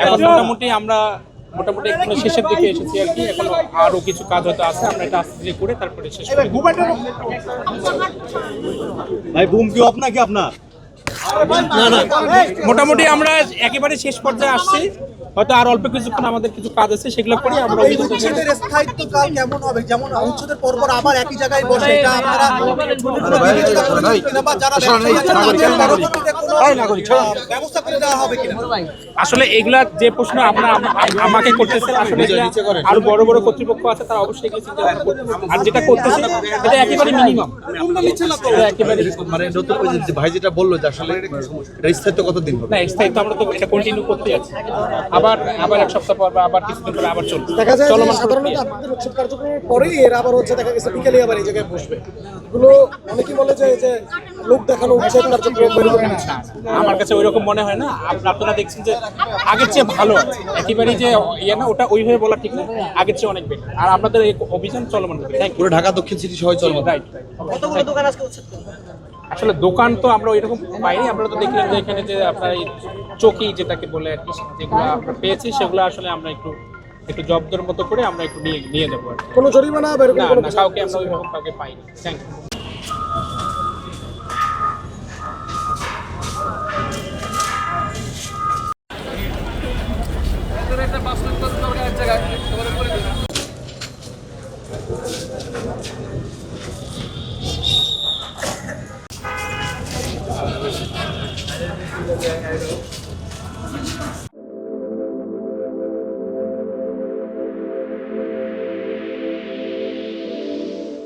এখন মোটামুটি আমরা এখন শেষের দিকে এসেছি আর কি। এখন আরো কিছু কাজ হয়তো আছে, আমরা এটা আস্তে ধীরে করে তারপরে শেষ করি। ভাই বুম কি অফ নাকি আপনার? না, মোটামুটি আমরা একেবারে শেষ পর্যায়ে আসছি। হয়তো আর অল্প কিছুক্ষণ আমাদের কিছু কাজ আছে, সেগুলো করে আমরা উচ্ছেদের স্থায়িত্বকাল কেমন হবে? যেমন উচ্ছেদের পরপর আবার একই জায়গায় বসে এটা আপনারা ব্যবস্থা করে দেওয়া হবে কিনা? আসলে এগুলা যে প্রশ্ন আমরা আমাকে করতেছেন, আসলে আরো বড় বড় কর্তৃপক্ষ আছে, তারা অবশ্যই এগুলো চিন্তা ভাবনা করতেছে। আর যেটা করতেছে এটা একেবারে মিনিমাম, একেবারে মানে নতুন ভাই যেটা বললো যে আসলে স্থায়িত্ব কতদিন হবে? না, স্থায়িত্ব আমরা তো এটা কন্টিনিউ করতে আছি। আবার এক সপ্তাহ পর বা আবার কিছুদিন পরে আবার চলবে। দেখা যায় সাধারণত আপনাদের উচ্ছেদ কার্যক্রমের পরেই এর আবার হচ্ছে দেখা গেছে বিকেলে আবার এই জায়গায় বসবে। এগুলো অনেকেই বলে যে লোক দেখানো উচ্ছেদ কার্যক্রম আমার কাছে ওইরকম মনে হয় না। আপনারা দেখছেন যে আগের চেয়ে ভালো আছে, একেবারেই যে ইয়ে না, ওটা ওইভাবে বলা ঠিক না, আগের চেয়ে অনেক বেটার। আর আপনাদের এই অভিযান চলমান থাকবে পুরো ঢাকা দক্ষিণ সিটি সহ চলবে। রাইট। কতগুলো দোকান আজকে উচ্ছেদ? আসলে দোকান তো আমরা ওইরকম পাইনি। আপনারা তো দেখলেন যে এখানে যে আপনার এই চকি যেটাকে বলে আর কি, যেগুলো আমরা পেয়েছি সেগুলো আসলে আমরা একটু জব্দের মতো করে আমরা একটু নিয়ে যাবো আর কি। কোনো জরিমানা বা এরকম কোনো না, কাউকে আমরা ওইরকম কাউকে পাইনি। Thank you.